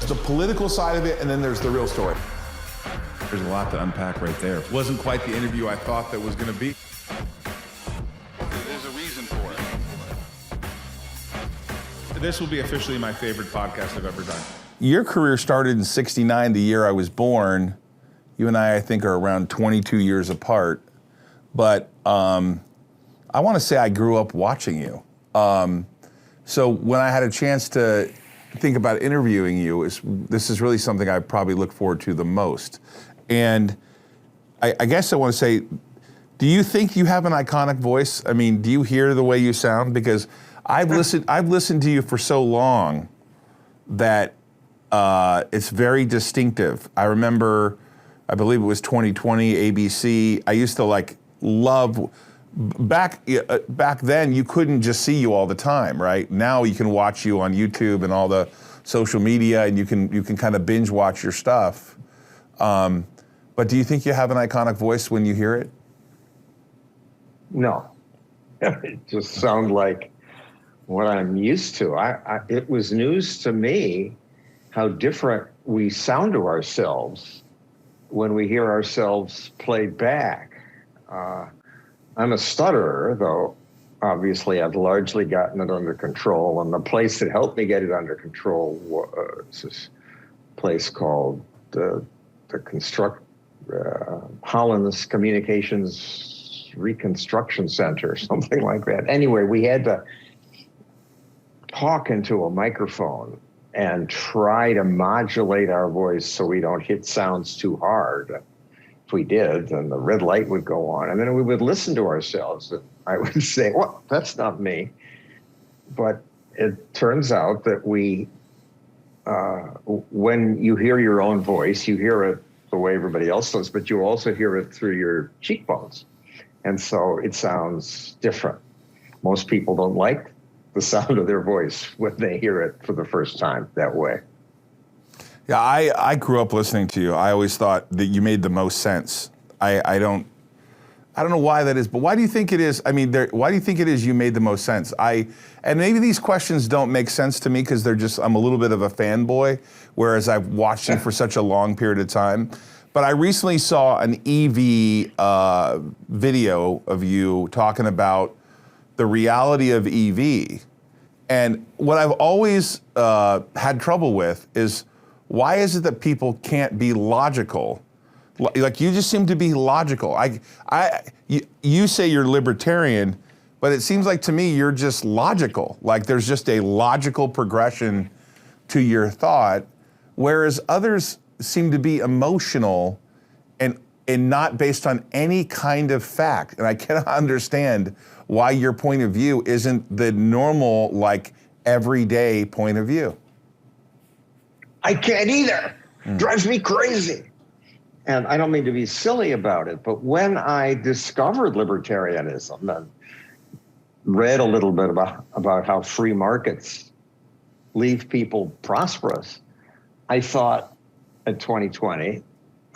There's the political side of it, and then there's the real story. There's a lot to unpack right there. It wasn't quite the interview I thought that was going to be. There's a reason for it. This will be officially my favorite podcast I've ever done. Your career started in '69, the year I was born. You and I think, are around 22 years apart. But I want to say I grew up watching you. So when I had a chance to think about interviewing you, this is really something I probably look forward to the most. And I guess I want to say, do you think you have an iconic voice? I mean, do you hear the way you sound? Because I've listened to you for so long that it's very distinctive. I remember, I believe it was 2020, ABC. I used to love, back then you couldn't just see you all the time, right? Now you can watch you on YouTube and all the social media, and you can kind of binge watch your stuff. But do you think you have an iconic voice when you hear it? No, it just sounds like what I'm used to. It was news to me how different we sound to ourselves when we hear ourselves played back. I'm a stutterer, though obviously I've largely gotten it under control, and the place that helped me get it under control was this place called the Holland's Communications Reconstruction Center, something like that. Anyway, we had to talk into a microphone and try to modulate our voice so we don't hit sounds too hard. If we did, then the red light would go on, and then we would listen to ourselves. I would say, well, that's not me. But it turns out that when you hear your own voice, you hear it the way everybody else does, but you also hear it through your cheekbones. And so it sounds different. Most people don't like the sound of their voice when they hear it for the first time that way. Yeah, I grew up listening to you. I always thought that you made the most sense. I don't know why that is, but why do you think it is? I mean, why do you think it is you made the most sense? And maybe these questions don't make sense to me because I'm a little bit of a fanboy, whereas I've watched you for such a long period of time. But I recently saw an EV video of you talking about the reality of EV. And what I've always had trouble with is, why is it that people can't be logical? Like, you just seem to be logical. You say you're libertarian, but it seems like to me you're just logical. Like, there's just a logical progression to your thought, whereas others seem to be emotional and not based on any kind of fact. And I cannot understand why your point of view isn't the normal, everyday point of view. I can't either. Drives me crazy. And I don't mean to be silly about it, but when I discovered libertarianism and read a little bit about how free markets leave people prosperous, I thought in 2020,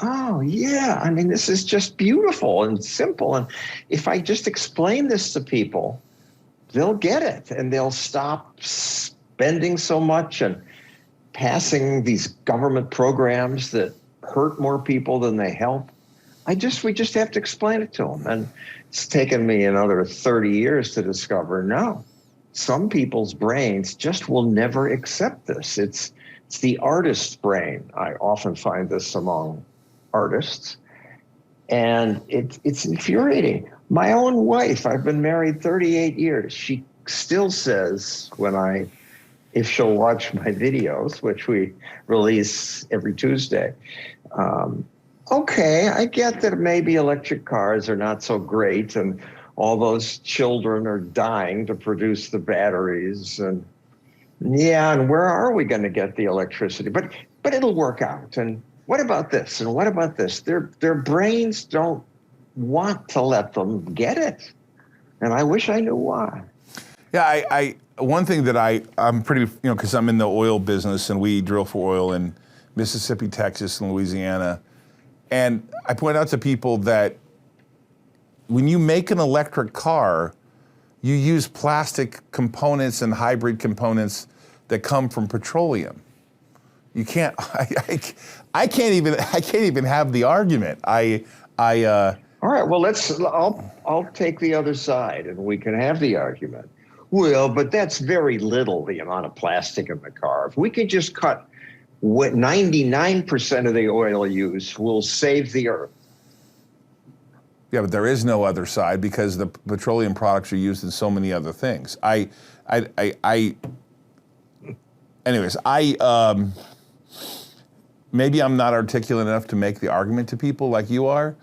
oh yeah, I mean, this is just beautiful and simple. And if I just explain this to people, they'll get it and they'll stop spending so much and passing these government programs that hurt more people than they help. We just have to explain it to them. And it's taken me another 30 years to discover, no, some people's brains just will never accept this. It's the artist's brain. I often find this among artists. And it's infuriating. My own wife, I've been married 38 years. She still says if she'll watch my videos, which we release every Tuesday, okay, I get that maybe electric cars are not so great and all those children are dying to produce the batteries, and where are we going to get the electricity? But it'll work out. And what about this? And what about this? Their brains don't want to let them get it. And I wish I knew why. Yeah, one thing that I'm pretty, because I'm in the oil business and we drill for oil in Mississippi, Texas, and Louisiana. And I point out to people that when you make an electric car, you use plastic components and hybrid components that come from petroleum. You can't. I can't even have the argument. All right. Well, I'll take the other side, and we can have the argument. Well, but that's very little, the amount of plastic in the car. If we could just cut what 99% of the oil use, will save the earth. Yeah, but there is no other side because the petroleum products are used in so many other things. Anyways, maybe I'm not articulate enough to make the argument to people like you are,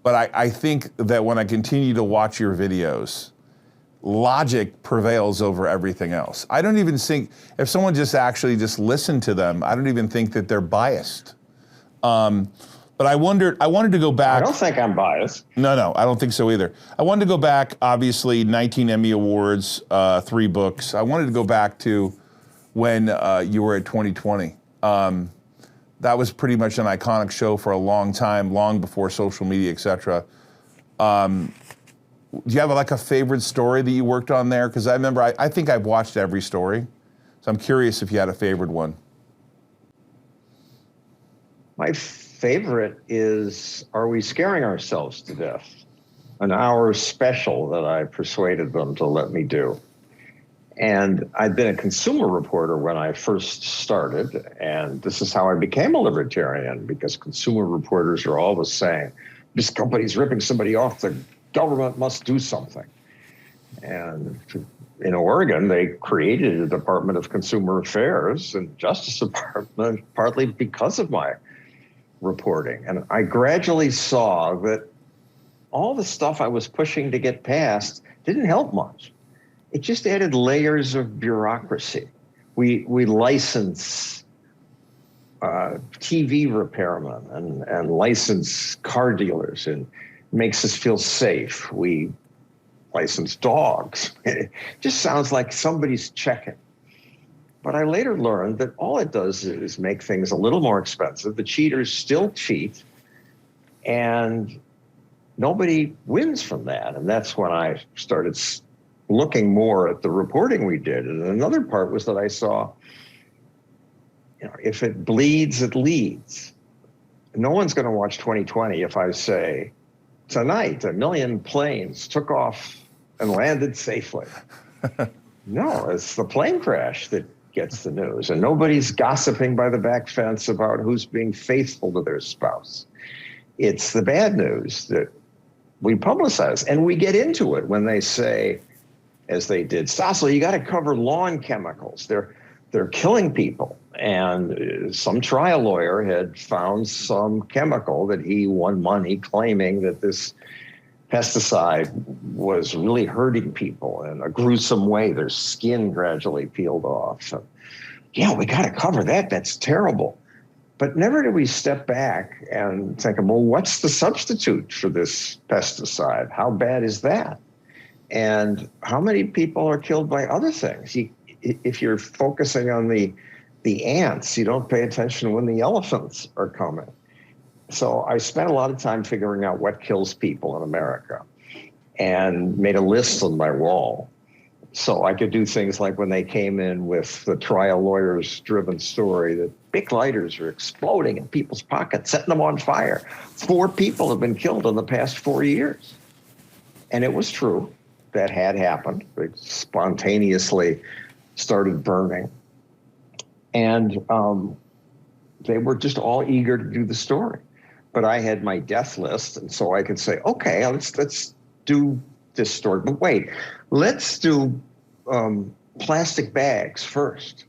but I think that when I continue to watch your videos, logic prevails over everything else. I don't even think, if someone just listened to them, I don't even think that they're biased. But I wanted to go back. I don't think I'm biased. No, I don't think so either. I wanted to go back, obviously, 19 Emmy Awards, 3 books. I wanted to go back to when you were at 2020. That was pretty much an iconic show for a long time, long before social media, et cetera. Do you have like a favorite story that you worked on there? Because I remember, I think I've watched every story. So I'm curious if you had a favorite one. My favorite is Are We Scaring Ourselves to Death? An hour special that I persuaded them to let me do. And I'd been a consumer reporter when I first started, and this is how I became a libertarian, because consumer reporters are always saying, this company's ripping somebody off, the government must do something. And in Oregon, they created a Department of Consumer Affairs and Justice Department partly because of my reporting. And I gradually saw that all the stuff I was pushing to get passed didn't help much. It just added layers of bureaucracy. We license TV repairmen and license car dealers, and makes us feel safe. We license dogs. It just sounds like somebody's checking. But I later learned that all it does is make things a little more expensive. The cheaters still cheat, and nobody wins from that. And that's when I started looking more at the reporting we did. And another part was that I saw, if it bleeds, it leads. No one's going to watch 2020 if I say, tonight, 1 million planes took off and landed safely. No, it's the plane crash that gets the news. And nobody's gossiping by the back fence about who's being faithful to their spouse. It's the bad news that we publicize. And we get into it when they say, as they did, Stossel, you got to cover lawn chemicals. They're killing people. And some trial lawyer had found some chemical that he won money claiming that this pesticide was really hurting people in a gruesome way. Their skin gradually peeled off. So, yeah, we got to cover that. That's terrible. But never did we step back and think, well, what's the substitute for this pesticide? How bad is that? And how many people are killed by other things? If you're focusing on the ants, you don't pay attention when the elephants are coming. So I spent a lot of time figuring out what kills people in America and made a list on my wall. So I could do things like when they came in with the trial lawyers driven story that big lighters are exploding in people's pockets, setting them on fire. 4 people have been killed in the past 4 years. And it was true. That had happened. They spontaneously started burning. And they were just all eager to do the story. But I had my death list, and so I could say, okay, let's do this story. But wait, let's do plastic bags first,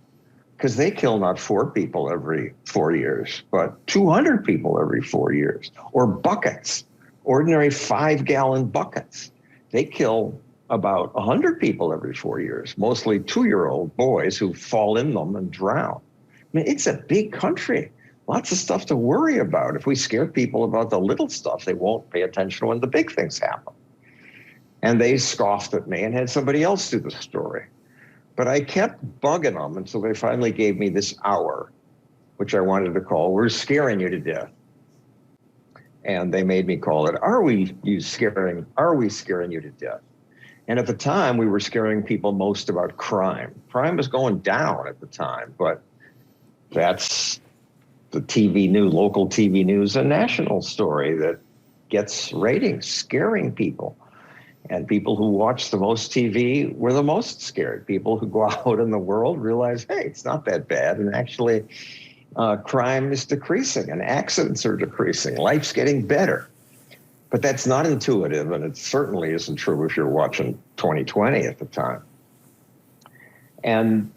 because they kill not 4 people every 4 years, but 200 people every 4 years. Or buckets, ordinary 5-gallon buckets. They kill about 100 people every 4 years, mostly 2-year-old boys who fall in them and drown. I mean, it's a big country. Lots of stuff to worry about. If we scare people about the little stuff, they won't pay attention when the big things happen. And they scoffed at me and had somebody else do the story. But I kept bugging them until they finally gave me this hour, which I wanted to call, We're Scaring You to Death. And they made me call it, Are we scaring you to death? And at the time, we were scaring people most about crime. Crime was going down at the time, but that's the local TV news, a national story that gets ratings, scaring people. And people who watch the most TV were the most scared. People who go out in the world realize, hey, it's not that bad. And actually, crime is decreasing and accidents are decreasing. Life's getting better. But that's not intuitive, and it certainly isn't true if you're watching 2020 at the time. And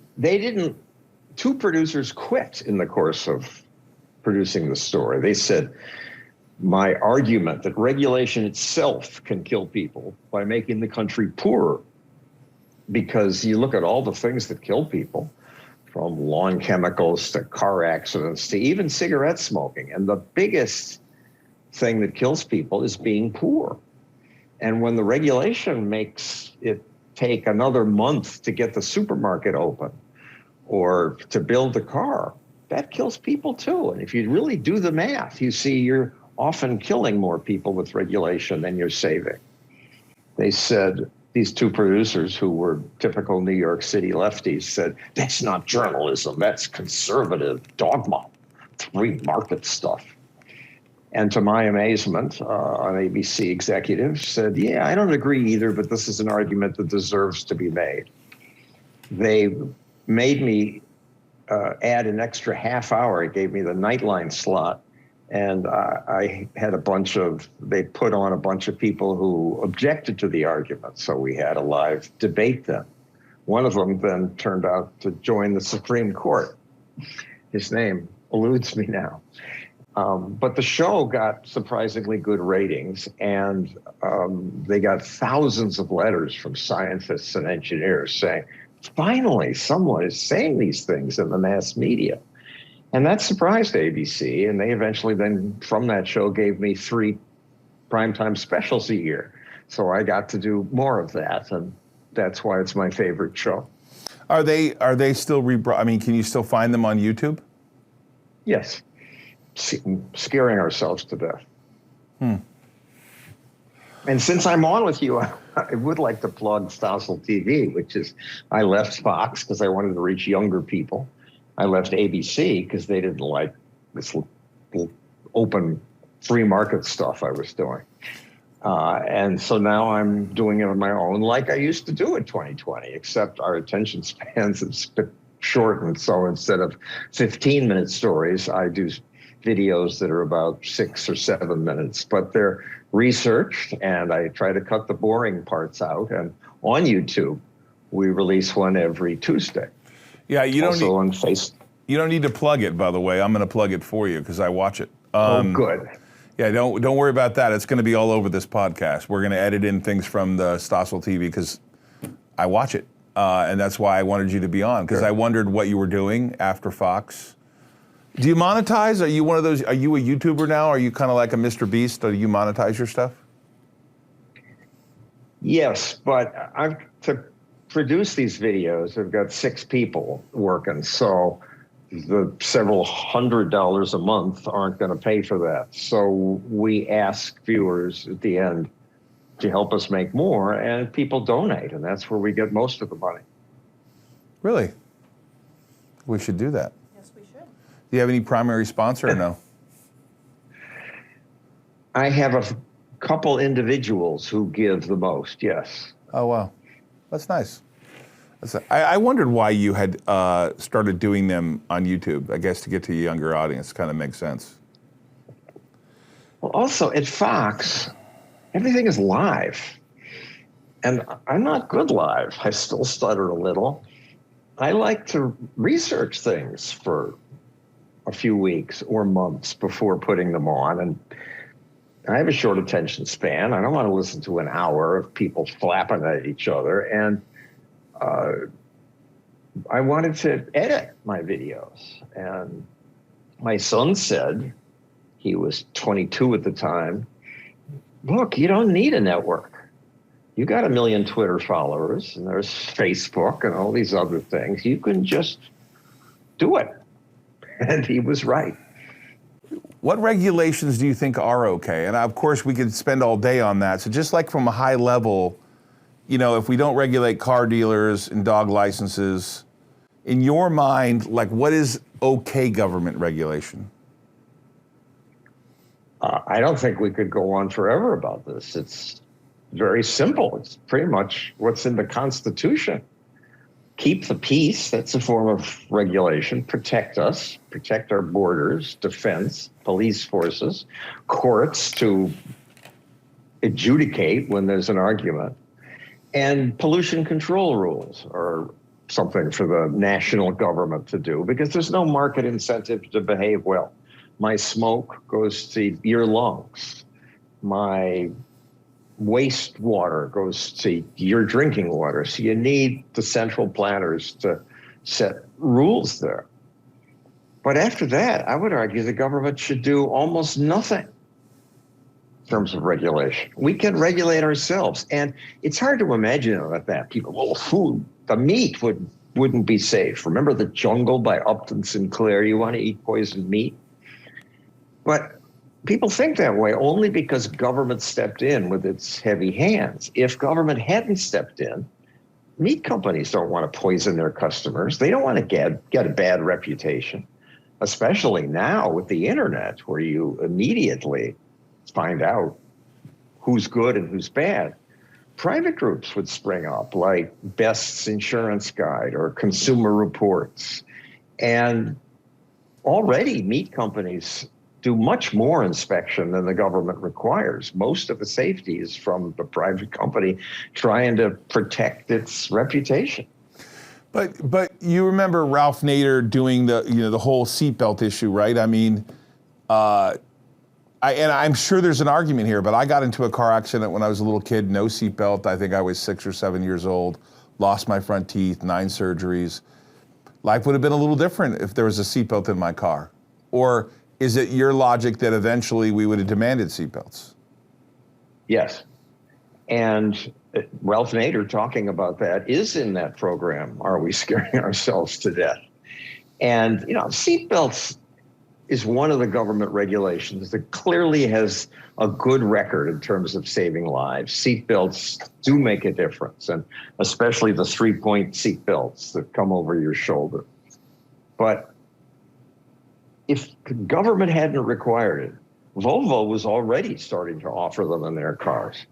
two producers quit in the course of producing the story. They said, my argument that regulation itself can kill people by making the country poorer, because you look at all the things that kill people, from lawn chemicals to car accidents to even cigarette smoking. And the biggest thing that kills people is being poor. And when the regulation makes it take another month to get the supermarket open or to build a car, that kills people too. And if you really do the math, you see you're often killing more people with regulation than you're saving. They said, these two producers who were typical New York City lefties said, that's not journalism, that's conservative dogma, free market stuff. And to my amazement, an ABC executive said, yeah, I don't agree either, but this is an argument that deserves to be made. They made me add an extra half hour. It gave me the Nightline slot. And I had they put on a bunch of people who objected to the argument. So we had a live debate then. One of them then turned out to join the Supreme Court. His name eludes me now. But the show got surprisingly good ratings, and they got thousands of letters from scientists and engineers saying, finally, someone is saying these things in the mass media. And that surprised ABC, and they eventually then, from that show, gave me 3 primetime specials a year. So I got to do more of that, and that's why it's my favorite show. Are they still can you still find them on YouTube? Yes. Scaring ourselves to death. And since I'm on with you, I would like to plug Stossel TV, which is, I left Fox because I wanted to reach younger people. I left ABC because they didn't like this open free market stuff I was doing. And so now I'm doing it on my own like I used to do in 2020, except our attention spans have shortened. So instead of 15-minute stories, I do videos that are about 6 or 7 minutes, but they're researched, and I try to cut the boring parts out. And on YouTube, we release one every Tuesday. Yeah, you don't need to plug it, by the way. I'm going to plug it for you because I watch it. Good. Yeah, don't worry about that. It's going to be all over this podcast. We're going to edit in things from the Stossel TV because I watch it, and that's why I wanted you to be on, because I wondered what you were doing after Fox. Do you monetize? Are you one of those? Are you a YouTuber now? Are you kind of like a Mr. Beast? Do you monetize your stuff? Yes, but to produce these videos, I've got 6 people working, so the several $100s a month aren't going to pay for that. So we ask viewers at the end to help us make more, and people donate, and that's where we get most of the money. Really? We should do that. Yes, we should. Do you have any primary sponsor or no? I have a couple individuals who give the most, yes. Oh, wow. That's nice. I wondered why you had started doing them on YouTube. I guess to get to a younger audience kind of makes sense. Well, also at Fox, everything is live. And I'm not good live. I still stutter a little. I like to research things for a few weeks or months before putting them on. And I have a short attention span. I don't want to listen to an hour of people flapping at each other. And I wanted to edit my videos. And my son said, he was 22 at the time, look, you don't need a network. You got 1 million Twitter followers, and there's Facebook and all these other things. You can just do it. And he was right. What regulations do you think are okay? And of course, we could spend all day on that. So just like from a high level, you know, if we don't regulate car dealers and dog licenses, in your mind, like what is okay government regulation? I don't think we could go on forever about this. It's very simple. It's pretty much what's in the Constitution. Keep the peace. That's a form of regulation. Protect us, protect our borders, defense, police forces, courts to adjudicate when there's an argument, and pollution control rules are something for the national government to do because there's no market incentive to behave well. My smoke goes to your lungs. My wastewater goes to your drinking water. So you need the central planners to set rules there. But after that, I would argue the government should do almost nothing in terms of regulation. We can regulate ourselves. And it's hard to imagine that people, well, food, the meat wouldn't be safe. Remember The Jungle by Upton Sinclair? You want to eat poisoned meat? But people think that way only because government stepped in with its heavy hands. If government hadn't stepped in, meat companies don't want to poison their customers. They don't want to get a bad reputation, especially now with the internet where you immediately find out who's good and who's bad. Private groups would spring up like Best's Insurance Guide or Consumer Reports. And already meat companies do much more inspection than the government requires. Most of the safety is from the private company trying to protect its reputation. But you remember Ralph Nader doing the whole seatbelt issue, right? I mean, I'm sure there's an argument here, but I got into a car accident when I was a little kid, no seatbelt. I think I was 6 or 7 years old, lost my front teeth, 9 surgeries. Life would have been a little different if there was a seatbelt in my car. Or is it your logic that eventually we would have demanded seatbelts? Yes. And Ralph Nader talking about that is in that program, Are We Scaring Ourselves to Death? And, seatbelts is one of the government regulations that clearly has a good record in terms of saving lives. Seatbelts do make a difference, and especially the 3-point seatbelts that come over your shoulder. But if the government hadn't required it, Volvo was already starting to offer them in their cars.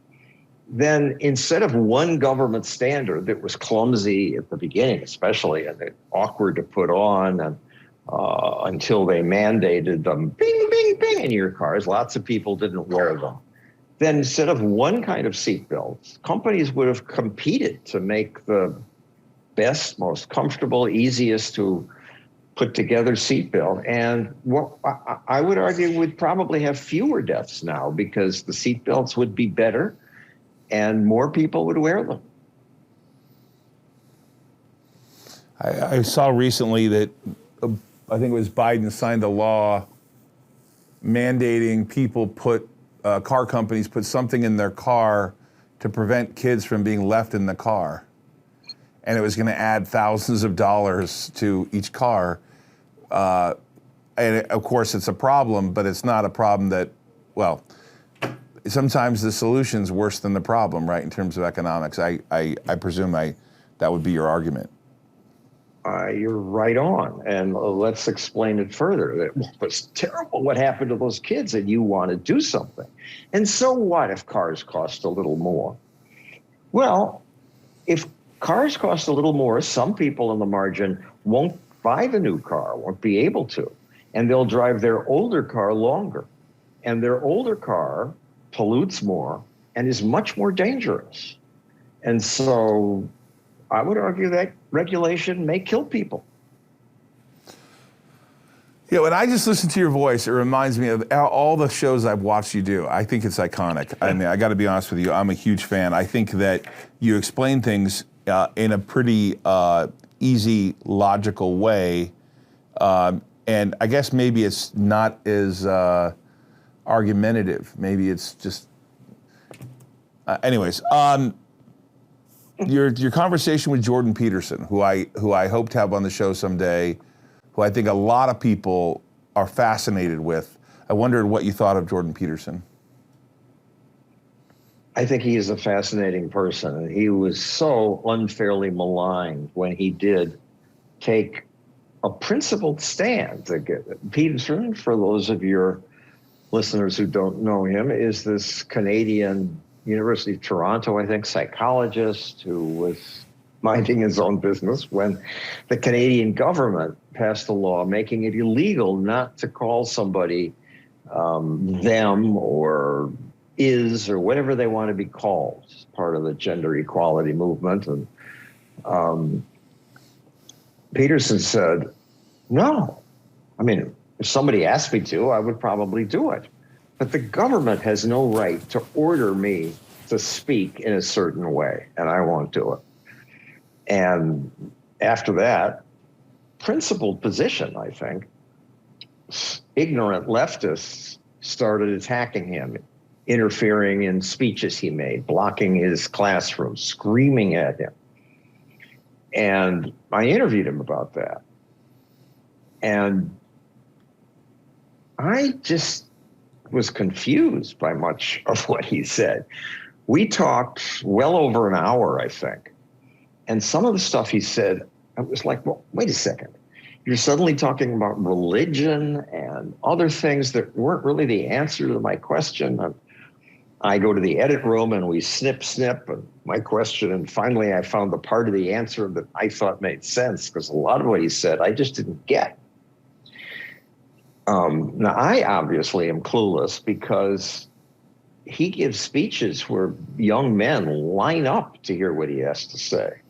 Then instead of one government standard that was clumsy at the beginning, especially, and awkward to put on, and until they mandated them, bing, bing, bing, in your cars, lots of people didn't wear them. Then instead of one kind of seatbelts, companies would have competed to make the best, most comfortable, easiest to put together seatbelt. And what I would argue would probably have fewer deaths now because the seatbelts would be better and more people would wear them. I saw recently that I think it was Biden signed a law mandating people car companies put something in their car to prevent kids from being left in the car. And it was going to add thousands of dollars to each car. And of course, it's a problem, but it's not a problem that, well, sometimes the solution's worse than the problem, right, in terms of economics. I presume that would be your argument. You're right on. And let's explain it further. It was terrible what happened to those kids, and you want to do something. And so what if cars cost a little more? Well, if cars cost a little more, some people on the margin won't buy the new car, won't be able to, and they'll drive their older car longer. And their older car pollutes more and is much more dangerous. And so I would argue that regulation may kill people. When I just listen to your voice, it reminds me of all the shows I've watched you do. I think it's iconic. I mean, I got to be honest with you, I'm a huge fan. I think that you explain things in a pretty easy, logical way. And I guess maybe it's not as argumentative. Maybe it's just, anyways. Your conversation with Jordan Peterson, who I hope to have on the show someday, who I think a lot of people are fascinated with. I wondered what you thought of Jordan Peterson. I think he is a fascinating person. He was so unfairly maligned when he did take a principled stand. Peterson, for those of your listeners who don't know him, is this Canadian University of Toronto, I think, psychologist who was minding his own business when the Canadian government passed a law making it illegal not to call somebody them or is or whatever they want to be called. It's part of the gender equality movement. And Peterson said, no. I mean, if somebody asked me to, I would probably do it. But the government has no right to order me to speak in a certain way, and I won't do it. And after that, principled position, I think, ignorant leftists started attacking him, interfering in speeches he made, blocking his classroom, screaming at him. And I interviewed him about that. And I just was confused by much of what he said. We talked well over an hour, I think. And some of the stuff he said, I was like, well, wait a second. You're suddenly talking about religion and other things that weren't really the answer to my question. And I go to the edit room and we snip and my question. And finally, I found the part of the answer that I thought made sense, because a lot of what he said, I just didn't get. Now, I obviously am clueless because he gives speeches where young men line up to hear what he has to say.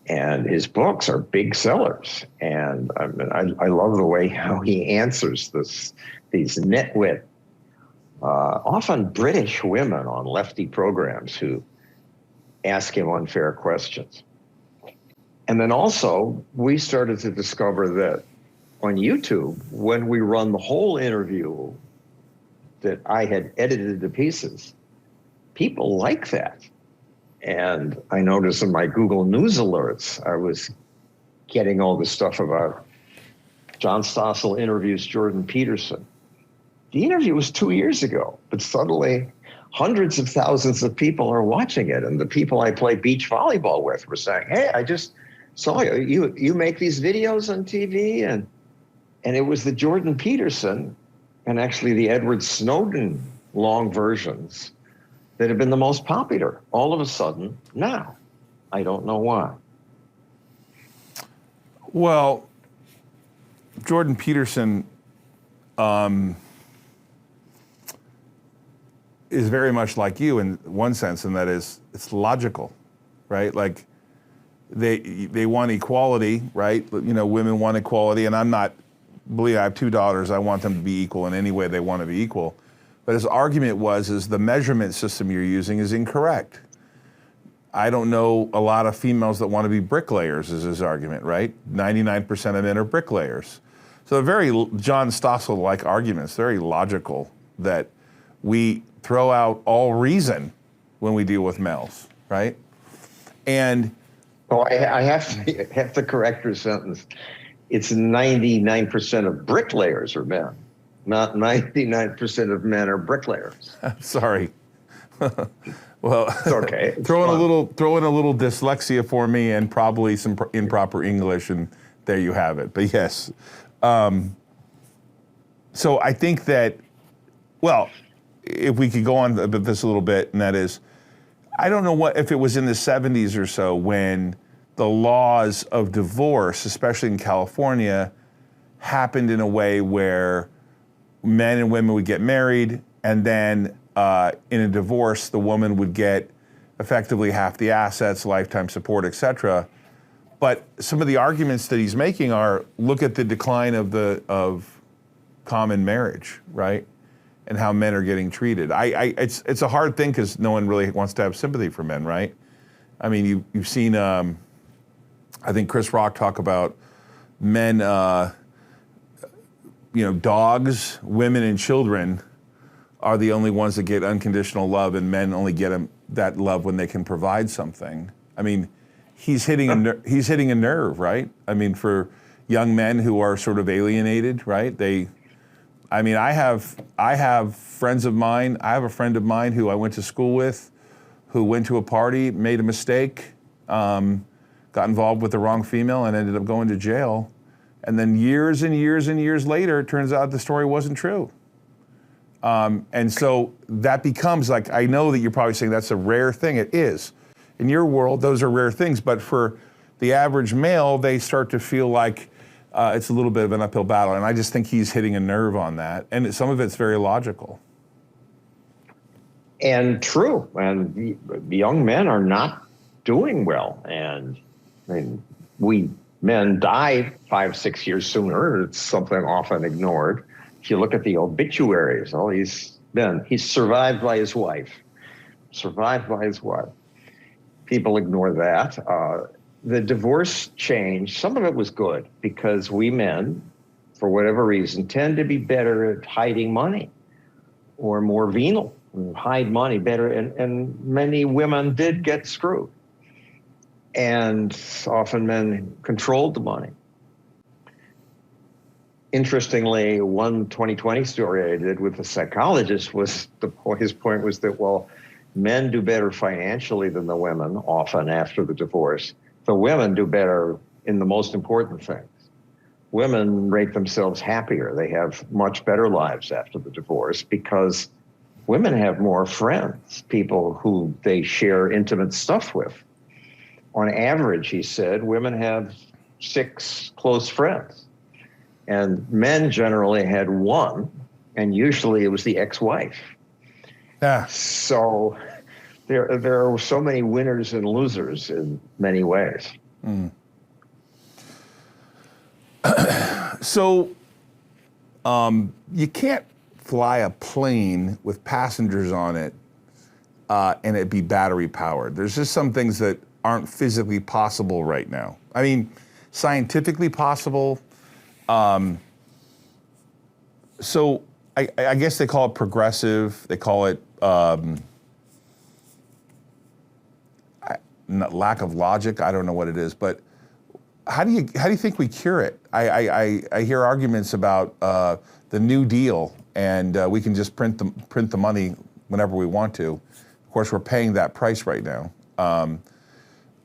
And his books are big sellers. And I mean, I love the way how he answers these nitwit, often British women on lefty programs who ask him unfair questions. And then also, we started to discover that on YouTube, when we run the whole interview that I had edited to pieces, people like that. And I noticed in my Google News alerts, I was getting all this stuff about John Stossel interviews Jordan Peterson. The interview was 2 years ago, but suddenly hundreds of thousands of people are watching it. And the people I play beach volleyball with were saying, hey, I just saw you. You make these videos on TV? And it was the Jordan Peterson and actually the Edward Snowden long versions that have been the most popular all of a sudden now. I don't know why. Well, Jordan Peterson is very much like you in one sense, and that is it's logical, right? Like they want equality, right? You know, women want equality, and I'm not, believe I have 2 daughters, I want them to be equal in any way they want to be equal. But his argument is the measurement system you're using is incorrect. I don't know a lot of females that want to be bricklayers, is his argument, right? 99% of men are bricklayers. So very John Stossel-like arguments, very logical, that we throw out all reason when we deal with males, right? And I have to correct your sentence. It's 99% of bricklayers are men. Not 99% of men are bricklayers. Sorry. Well, it's okay. throw in a little dyslexia for me and probably some improper English, and there you have it. But yes, so I think that, well, if we could go on about this a little bit, and that is, I don't know if it was in the 70s or so when the laws of divorce, especially in California, happened in a way where men and women would get married, and then in a divorce, the woman would get effectively half the assets, lifetime support, etc. But some of the arguments that he's making are, look at the decline of common marriage, right? And how men are getting treated. It's a hard thing because no one really wants to have sympathy for men, right? I mean, you've seen, I think Chris Rock talk about men, dogs, women, and children are the only ones that get unconditional love, and men only get that love when they can provide something. I mean, he's hitting a nerve, right? I mean, for young men who are sort of alienated, right? I have friends of mine. I have a friend of mine who I went to school with, who went to a party, made a mistake, got involved with the wrong female, and ended up going to jail. And then years and years and years later, it turns out the story wasn't true. And so that becomes like, I know that you're probably saying that's a rare thing. It is. In your world, those are rare things. But for the average male, they start to feel like it's a little bit of an uphill battle. And I just think he's hitting a nerve on that. And some of it's very logical. And true. And the young men are not doing well. And I mean, we men die 5-6 years sooner. It's something often ignored. If you look at the obituaries, all these men, he's survived by his wife. Survived by his wife. People ignore that. The divorce change, some of it was good because we men, for whatever reason, tend to be better at hiding money or more venal, hide money better. And many women did get screwed. And often men controlled the money. Interestingly, one 2020 story I did with a psychologist was his point was that, well, men do better financially than the women often after the divorce. The women do better in the most important things. Women rate themselves happier. They have much better lives after the divorce because women have more friends, people who they share intimate stuff with. On average, he said, women have 6 close friends. And men generally had 1, and usually it was the ex-wife. Yeah. So there are so many winners and losers in many ways. Mm. So you can't fly a plane with passengers on it and it be battery powered. There's just some things that aren't physically possible right now. I mean, scientifically possible. So I guess they call it progressive. They call it lack of logic. I don't know what it is, but how do you think we cure it? I hear arguments about the New Deal and we can just print the money whenever we want to. Of course, we're paying that price right now.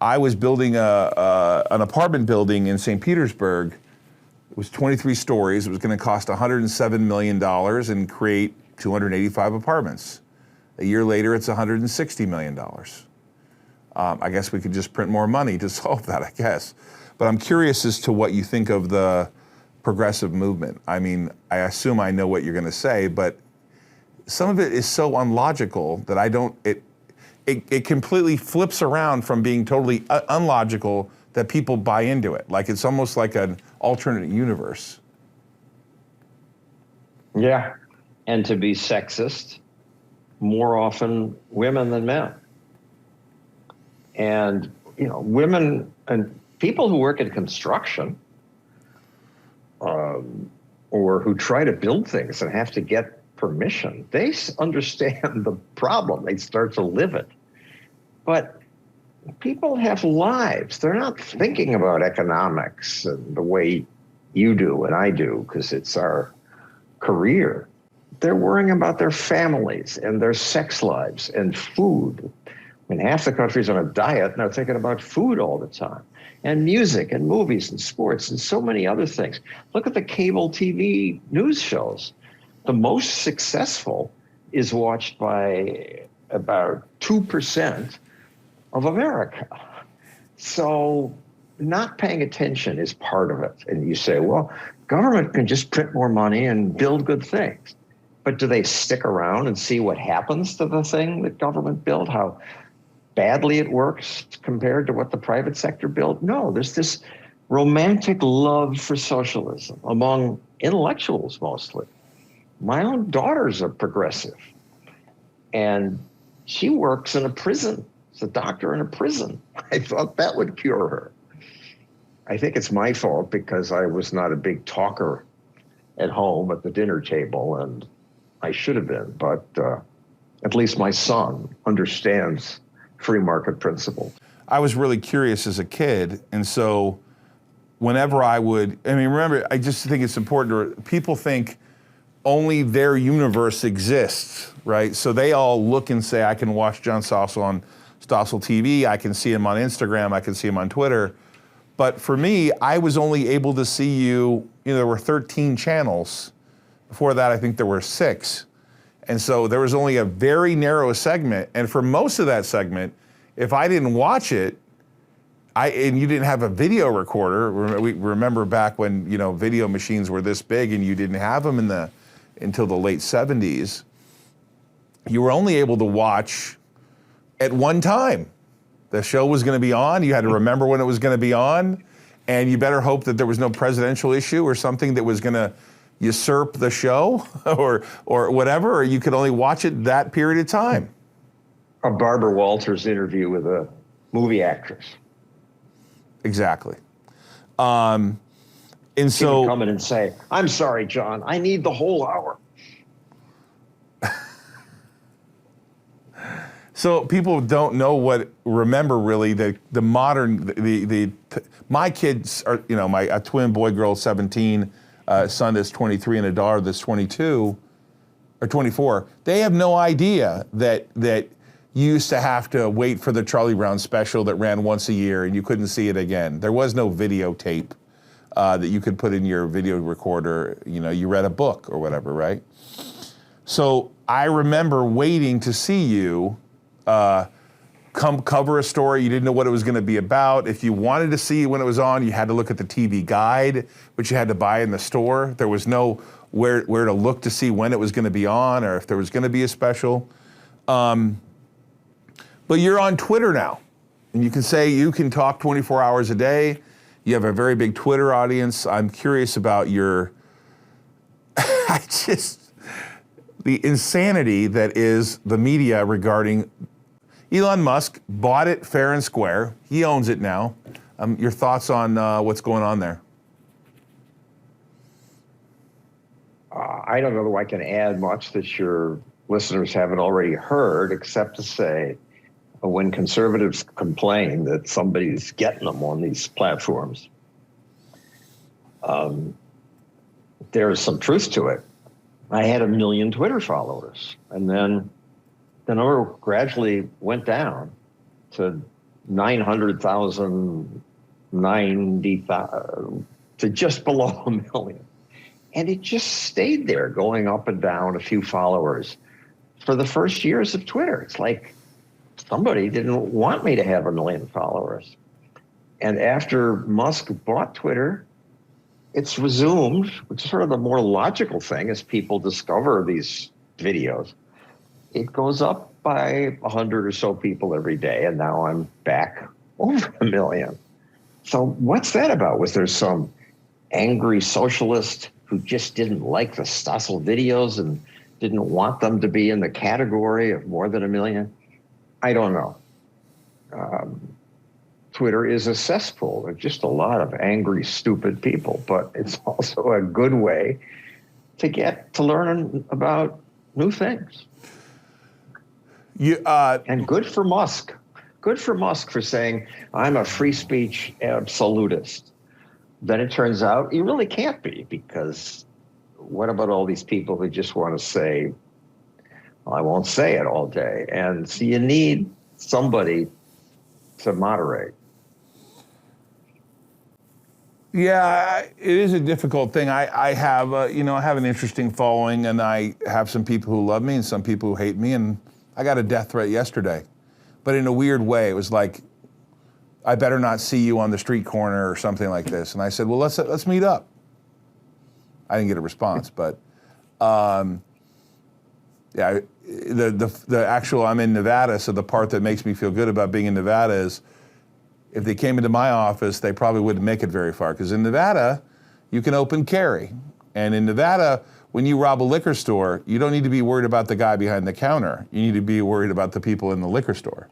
I was building an apartment building in St. Petersburg. It was 23 stories. It was going to cost $107 million and create 285 apartments. A year later, it's $160 million. I guess we could just print more money to solve that, I guess. But I'm curious as to what you think of the progressive movement. I mean, I assume I know what you're going to say, but some of it is so unlogical that I don't, it completely flips around from being totally unlogical that people buy into it. Like it's almost like an alternate universe. Yeah. And to be sexist, more often women than men. And, you know, women and people who work in construction or who try to build things and have to get permission, they understand the problem. They start to live it. But people have lives. They're not thinking about economics and the way you do and I do because it's our career. They're worrying about their families and their sex lives and food. I mean, half the country's on a diet and they're thinking about food all the time. And music and movies and sports and so many other things. Look at the cable TV news shows. The most successful is watched by about 2% of America. So not paying attention is part of it. And you say, well, government can just print more money and build good things. But do they stick around and see what happens to the thing that government built, how badly it works compared to what the private sector built? No, there's this romantic love for socialism among intellectuals mostly. My own daughter's a progressive, and she works in a prison. She's a doctor in a prison. I thought that would cure her. I think it's my fault because I was not a big talker at home at the dinner table, and I should have been, but at least my son understands free market principles. I was really curious as a kid, and so whenever I mean, remember, I just think it's important people think only their universe exists, right? So they all look and say, I can watch John Stossel on Stossel TV, I can see him on Instagram, I can see him on Twitter. But for me, I was only able to see you know, there were 13 channels. Before that, I think there were 6. And so there was only a very narrow segment. And for most of that segment, if I didn't watch it, and you didn't have a video recorder, we remember back when, you know, video machines were this big and you didn't have them until the late 70s, you were only able to watch at one time. The show was going to be on, you had to remember when it was going to be on, and you better hope that there was no presidential issue or something that was going to usurp the show or whatever, or you could only watch it that period of time. A Barbara Walters interview with a movie actress. Exactly. And She so would come in and say, "I'm sorry, John, I need the whole hour." So people don't remember really the modern, my kids are, you know, a twin boy, girl, 17, son is 23 and a daughter that's 22 or 24. They have no idea that you used to have to wait for the Charlie Brown special that ran once a year and you couldn't see it again. There was no videotape that you could put in your video recorder. You know, you read a book or whatever, right? So I remember waiting to see you come cover a story. You didn't know what it was going to be about. If you wanted to see when it was on, you had to look at the TV guide, which you had to buy in the store. There was no where to look to see when it was going to be on or if there was going to be a special. But you're on Twitter now, and you can say you can talk 24 hours a day. You have a very big Twitter audience. I'm curious about the insanity that is the media regarding Elon Musk bought it fair and square. He owns it now. Your thoughts on what's going on there? I don't know that I can add much that your listeners haven't already heard, except to say, when conservatives complain that somebody's getting them on these platforms, there is some truth to it. I had 1 million Twitter followers, and then the number gradually went down to 900,000, 90,000, to just below 1 million. And it just stayed there, going up and down a few followers for the first years of Twitter. It's like somebody didn't want me to have 1 million followers. And after Musk bought Twitter, it's resumed, which is sort of the more logical thing as people discover these videos. It goes up by 100 or so people every day, and now I'm back over 1 million. So what's that about? Was there some angry socialist who just didn't like the Stossel videos and didn't want them to be in the category of more than 1 million? I don't know. Twitter is a cesspool. There's just a lot of angry, stupid people, but it's also a good way to learn about new things. And good for Musk. Good for Musk for saying, I'm a free speech absolutist. Then it turns out you really can't be, because what about all these people who just want to say, well, I won't say it all day? And so you need somebody to moderate. Yeah, it is a difficult thing. I have an interesting following, and I have some people who love me and some people who hate me, and I got a death threat yesterday. But in a weird way, it was like, I better not see you on the street corner or something like this. And I said, well, let's meet up. I didn't get a response, but yeah, the actual, I'm in Nevada, so the part that makes me feel good about being in Nevada is if they came into my office, they probably wouldn't make it very far, because in Nevada, you can open carry. And in Nevada, when you rob a liquor store, you don't need to be worried about the guy behind the counter. You need to be worried about the people in the liquor store.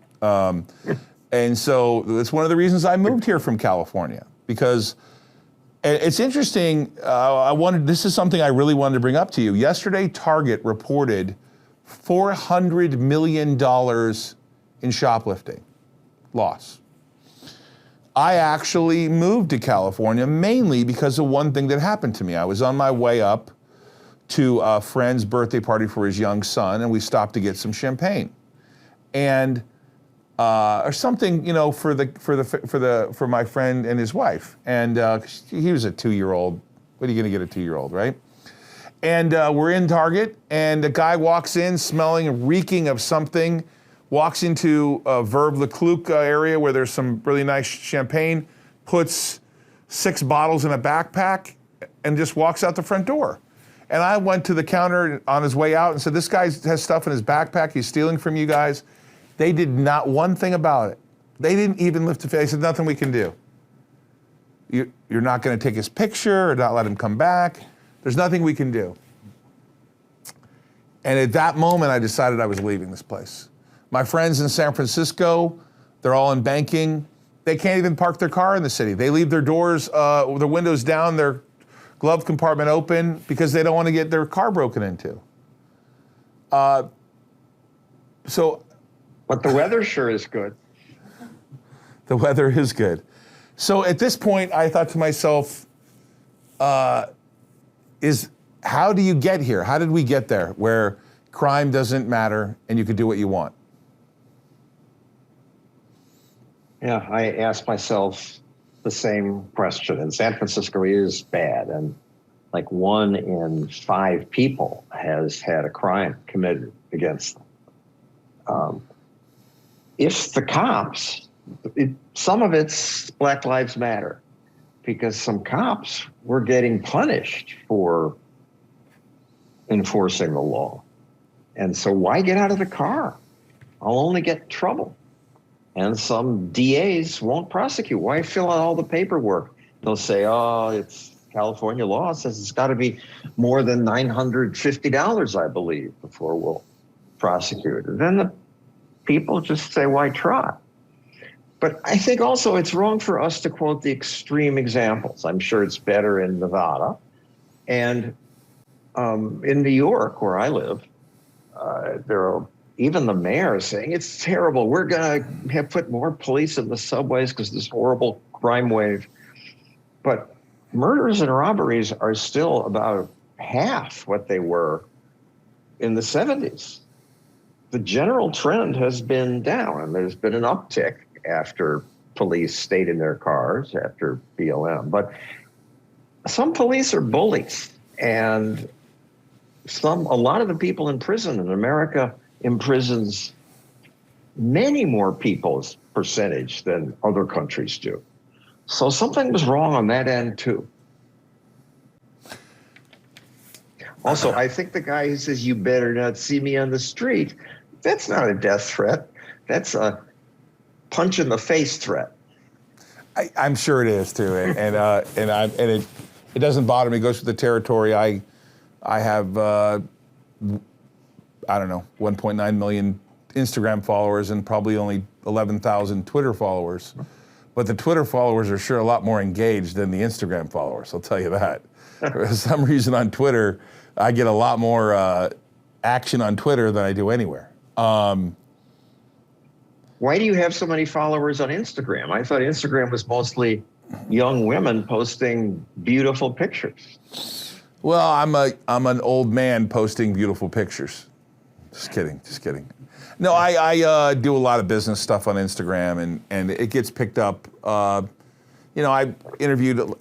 And so it's one of the reasons I moved here from California, because it's interesting. This is something I really wanted to bring up to you. Yesterday, Target reported $400 million in shoplifting loss. I actually moved to California mainly because of one thing that happened to me. I was on my way up to a friend's birthday party for his young son, and we stopped to get some champagne, and or something, for my friend and his wife. And he was a 2-year-old. What are you going to get a 2-year-old, right? And we're in Target, and a guy walks in smelling, reeking of something, walks into a Verve Le Clouk area where there's some really nice champagne, puts 6 bottles in a backpack, and just walks out the front door. And I went to the counter on his way out and said, this guy has stuff in his backpack, he's stealing from you guys. They did not one thing about it. They didn't even lift a finger. They said, nothing we can do. You're not gonna take his picture or not let him come back. There's nothing we can do. And at that moment, I decided I was leaving this place. My friends in San Francisco, they're all in banking. They can't even park their car in the city. They leave their doors, their windows down, their glove compartment open because they don't want to get their car broken into. But the weather sure is good. The weather is good. So at this point, I thought to myself, how do you get here? How did we get there where crime doesn't matter and you can do what you want? Yeah, I asked myself the same question. And San Francisco is bad. And like 1 in 5 people has had a crime committed against them. If the cops, some of it's Black Lives Matter, because some cops were getting punished for enforcing the law. And so why get out of the car? I'll only get in trouble. And some DAs won't prosecute. Why fill out all the paperwork? They'll say, oh, it's California law. It says it's got to be more than $950, I believe, before we'll prosecute. And then the people just say, why try? But I think also it's wrong for us to quote the extreme examples. I'm sure it's better in Nevada. And in New York, where I live, there are even the mayor is saying it's terrible. We're going to have put more police in the subways because this horrible crime wave. But murders and robberies are still about half what they were in the 70s. The general trend has been down, and there's been an uptick after police stayed in their cars after BLM. But some police are bullies, and a lot of the people in prison in America imprisons many more people's percentage than other countries do. So something was wrong on that end too. Also, I think the guy who says, you better not see me on the street, that's not a death threat. That's a punch in the face threat. I'm sure it is too. And it doesn't bother me. It goes with the territory. I have, I don't know, 1.9 million Instagram followers and probably only 11,000 Twitter followers. But the Twitter followers are sure a lot more engaged than the Instagram followers, I'll tell you that. For some reason on Twitter, I get a lot more action on Twitter than I do anywhere. Why do you have so many followers on Instagram? I thought Instagram was mostly young women posting beautiful pictures. Well, I'm an old man posting beautiful pictures. Just kidding. No, I do a lot of business stuff on Instagram, and it gets picked up. I interviewed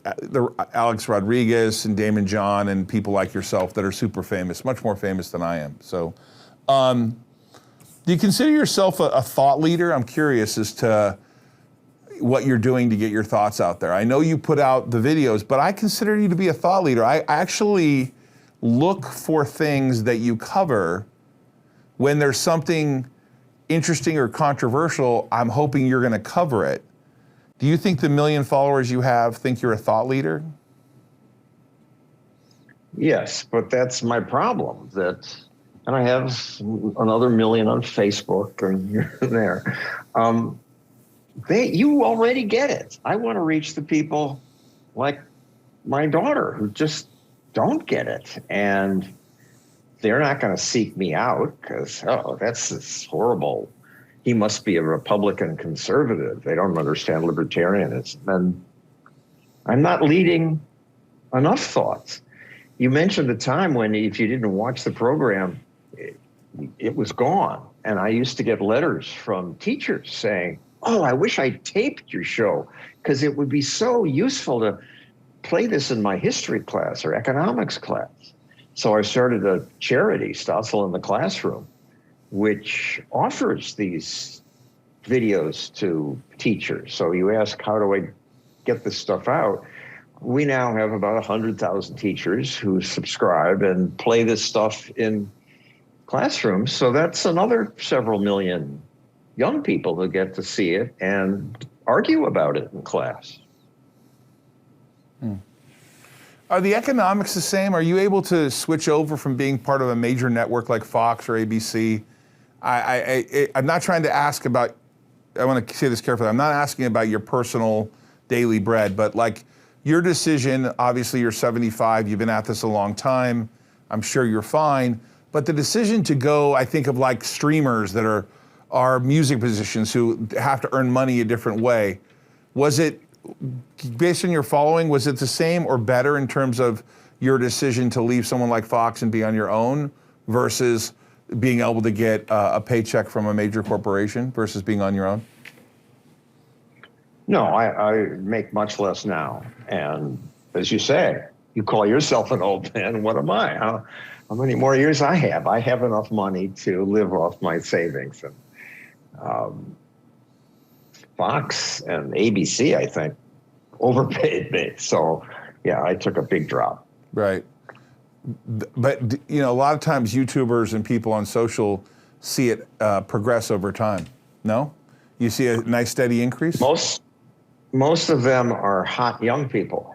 Alex Rodriguez and Damon John and people like yourself that are super famous, much more famous than I am. So, do you consider yourself a thought leader? I'm curious as to what you're doing to get your thoughts out there. I know you put out the videos, but I consider you to be a thought leader. I actually look for things that you cover. When there's something interesting or controversial, I'm hoping you're going to cover it. Do you think the 1 million followers you have think you're a thought leader? Yes, but that's my problem. And I have another 1 million on Facebook and here and there. You already get it. I want to reach the people like my daughter who just don't get it. And they're not going to seek me out because, that's horrible. He must be a Republican conservative. They don't understand libertarianism. And I'm not leading enough thoughts. You mentioned the time when if you didn't watch the program, it was gone. And I used to get letters from teachers saying, oh, I wish I taped your show because it would be so useful to play this in my history class or economics class. So I started a charity, Stossel in the Classroom, which offers these videos to teachers. So you ask, how do I get this stuff out? We now have about 100,000 teachers who subscribe and play this stuff in classrooms. So that's another several million young people who get to see it and argue about it in class. Are the economics the same? Are you able to switch over from being part of a major network like Fox or ABC? I'm not trying to ask about, I want to say this carefully, I'm not asking about your personal daily bread, but like your decision, obviously you're 75, you've been at this a long time, I'm sure you're fine, but the decision to go, I think of like streamers that are music musicians who have to earn money a different way. Was it, based on your following, was it the same or better in terms of your decision to leave someone like Fox and be on your own versus being able to get a paycheck from a major corporation versus being on your own? No, I make much less now. And as you say, you call yourself an old man. What am I? How many more years I have? I have enough money to live off my savings. And Fox and ABC, I think, overpaid me. So, yeah, I took a big drop. Right. But, you know, a lot of times YouTubers and people on social see it progress over time. No? You see a nice steady increase? Most of them are hot young people.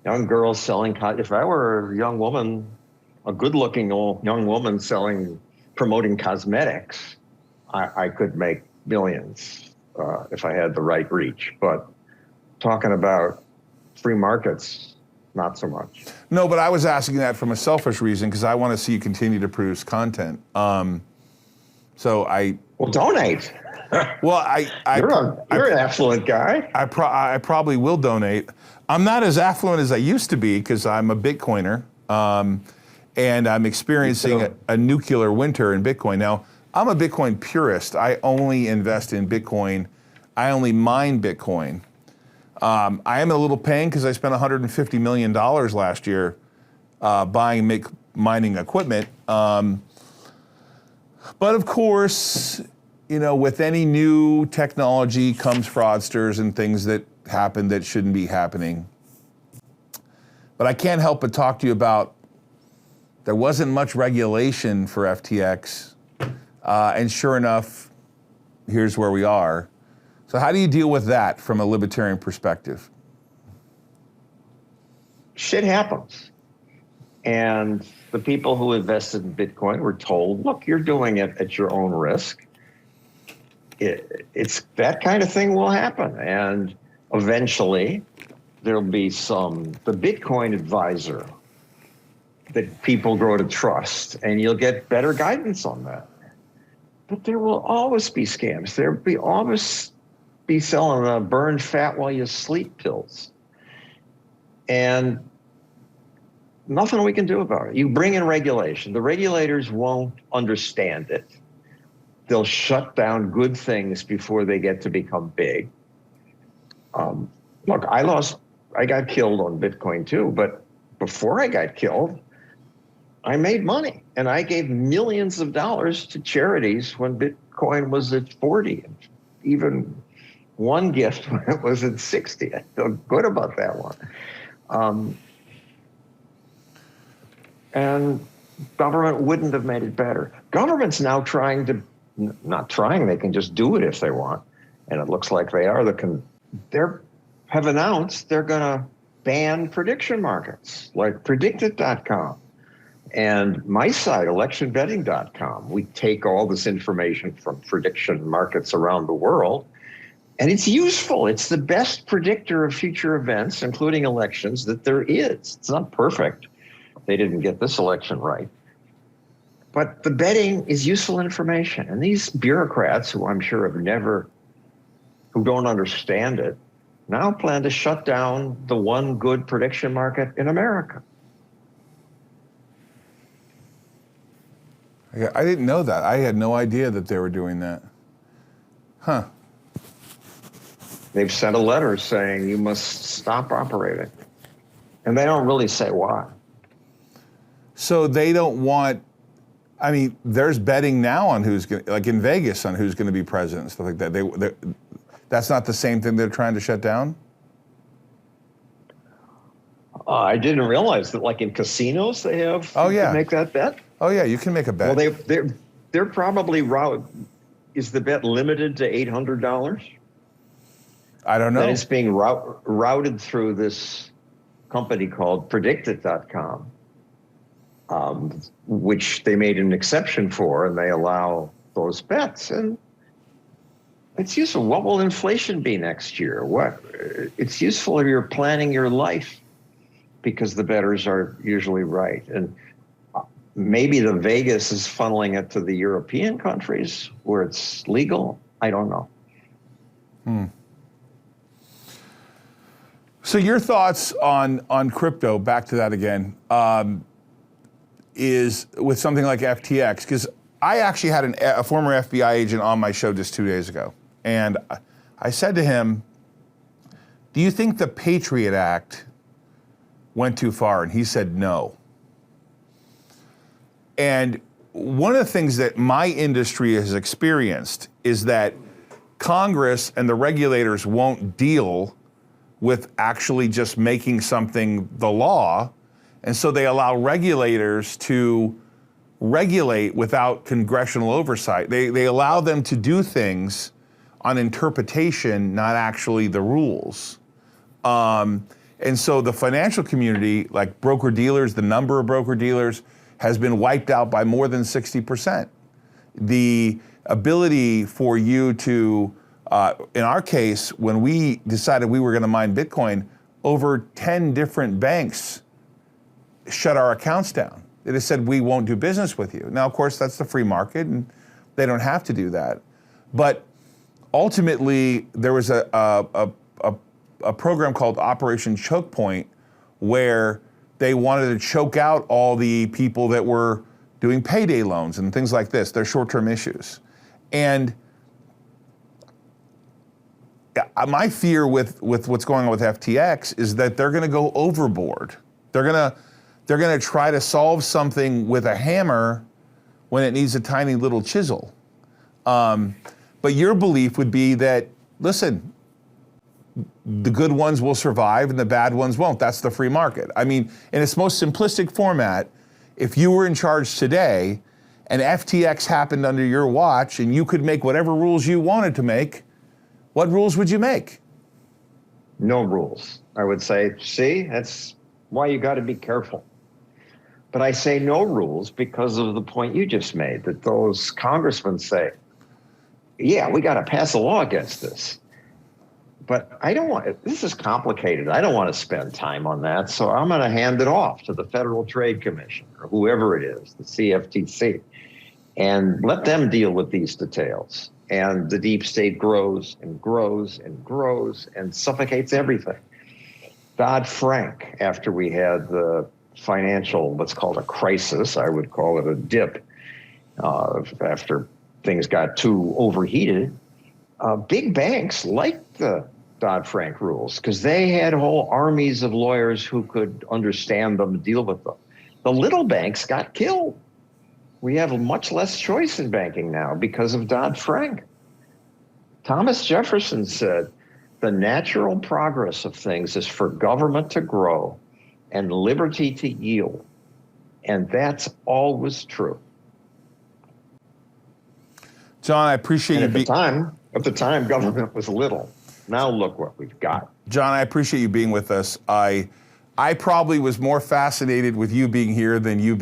Young girls selling, if I were a young woman, a good-looking young woman promoting cosmetics, I could make millions if I had the right reach. But talking about free markets, not so much. No, but I was asking that from a selfish reason because I want to see you continue to produce content. Well, donate. Well, you're an affluent guy. I probably will donate. I'm not as affluent as I used to be because I'm a Bitcoiner, and I'm experiencing a nuclear winter in Bitcoin. Now, I'm a Bitcoin purist. I only invest in Bitcoin. I only mine Bitcoin. I am a little pain because I spent $150 million last year buying mining equipment. But of course, you know, with any new technology comes fraudsters and things that happen that shouldn't be happening. But I can't help but talk to you about there wasn't much regulation for FTX. And sure enough, here's where we are. So how do you deal with that from a libertarian perspective? Shit happens. And the people who invested in Bitcoin were told, look, you're doing it at your own risk. It's that kind of thing will happen. And eventually there'll be the Bitcoin advisor that people grow to trust, and you'll get better guidance on that. But there will always be scams. There'll always be selling burn fat while you sleep pills. And nothing we can do about it. You bring in regulation. The regulators won't understand it. They'll shut down good things before they get to become big. Look, I got killed on Bitcoin too, but before I got killed, I made money, and I gave millions of dollars to charities when Bitcoin was at 40, and even one gift when it was at 60. I feel good about that one. And government wouldn't have made it better. Government's now not trying, they can just do it if they want. And it looks like they are. They have announced they're going to ban prediction markets like predicted.com. And my site, electionbetting.com, we take all this information from prediction markets around the world, and it's useful. It's the best predictor of future events, including elections, that there is. It's not perfect. They didn't get this election right. But the betting is useful information. And these bureaucrats, who I'm sure who don't understand it, now plan to shut down the one good prediction market in America. I didn't know that. I had no idea that they were doing that. Huh. They've sent a letter saying you must stop operating. And they don't really say why. So they don't want. I mean, there's betting now on who's going, like in Vegas, on who's going to be president and stuff like that. That's not the same thing they're trying to shut down. I didn't realize that, like in casinos, they have. Oh, yeah. You can make that bet. Oh yeah, you can make a bet. Well, they're probably Is the bet limited to $800? I don't know. And it's being routed through this company called Predictit.com, which they made an exception for, and they allow those bets. And it's useful. What will inflation be next year? It's useful if you're planning your life, because the bettors are usually right. And maybe the Vegas is funneling it to the European countries where it's legal. I don't know. So your thoughts on crypto, back to that again, is with something like FTX, because I actually had a former FBI agent on my show just 2 days ago. And I said to him, do you think the Patriot Act went too far? And he said no. And one of the things that my industry has experienced is that Congress and the regulators won't deal with actually just making something the law. And so they allow regulators to regulate without congressional oversight. They allow them to do things on interpretation, not actually the rules. And so the financial community, like broker-dealers, the number of broker-dealers has been wiped out by more than 60%. The ability for you to, in our case, when we decided we were going to mine Bitcoin, over 10 different banks shut our accounts down. They just said, we won't do business with you. Now, of course, that's the free market, and they don't have to do that. But ultimately, there was a program called Operation Choke Point, where they wanted to choke out all the people that were doing payday loans and things like this. They're short-term issues. And my fear with what's going on with FTX is that they're going to go overboard. They're going to try to solve something with a hammer when it needs a tiny little chisel. But your belief would be that, listen, the good ones will survive and the bad ones won't. That's the free market. I mean, in its most simplistic format, if you were in charge today and FTX happened under your watch and you could make whatever rules you wanted to make, what rules would you make? No rules. I would say, see, that's why you got to be careful. But I say no rules because of the point you just made, that those congressmen say, yeah, we got to pass a law against this. But I don't want, this is complicated. I don't want to spend time on that. So I'm going to hand it off to the Federal Trade Commission or whoever it is, the CFTC, and let them deal with these details. And the deep state grows and grows and grows and suffocates everything. Dodd-Frank, after we had the financial, what's called a crisis, I would call it a dip, after things got too overheated, big banks liked the Dodd-Frank rules because they had whole armies of lawyers who could understand them and deal with them. The little banks got killed. We have much less choice in banking now because of Dodd-Frank. Thomas Jefferson said, the natural progress of things is for government to grow and liberty to yield. And that's always true. John, I appreciate and you at the time, government was little. Now look what we've got. John, I appreciate you being with us. I probably was more fascinated with you being here than you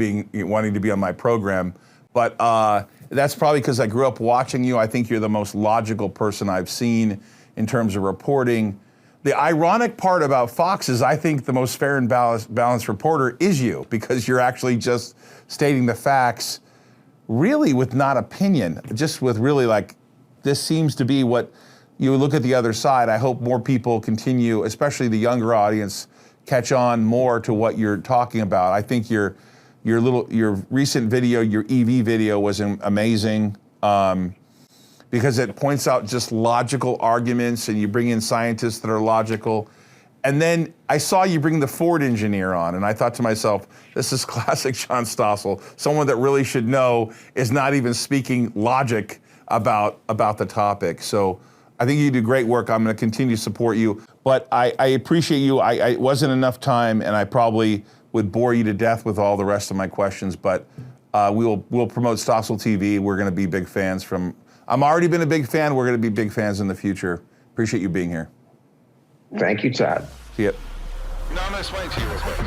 wanting to be on my program. But that's probably because I grew up watching you. I think you're the most logical person I've seen in terms of reporting. The ironic part about Fox is I think the most fair and balanced reporter is you, because you're actually just stating the facts really with not opinion, just with really like, this seems to be what you look at the other side. I hope more people continue, especially the younger audience, catch on more to what you're talking about. I think your recent video, your EV video was amazing because it points out just logical arguments and you bring in scientists that are logical. And then I saw you bring the Ford engineer on, and I thought to myself, this is classic John Stossel. Someone that really should know is not even speaking logic about the topic. So I think you do great work. I'm going to continue to support you. But I appreciate you. It wasn't enough time, and I probably would bore you to death with all the rest of my questions. But we'll promote Stossel TV. We're going to be big fans from. I'm already been a big fan. We're going to be big fans in the future. Appreciate you being here. Thank you, Todd. See ya. No, I'm going to explain to you real quick.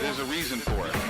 There's a reason for it.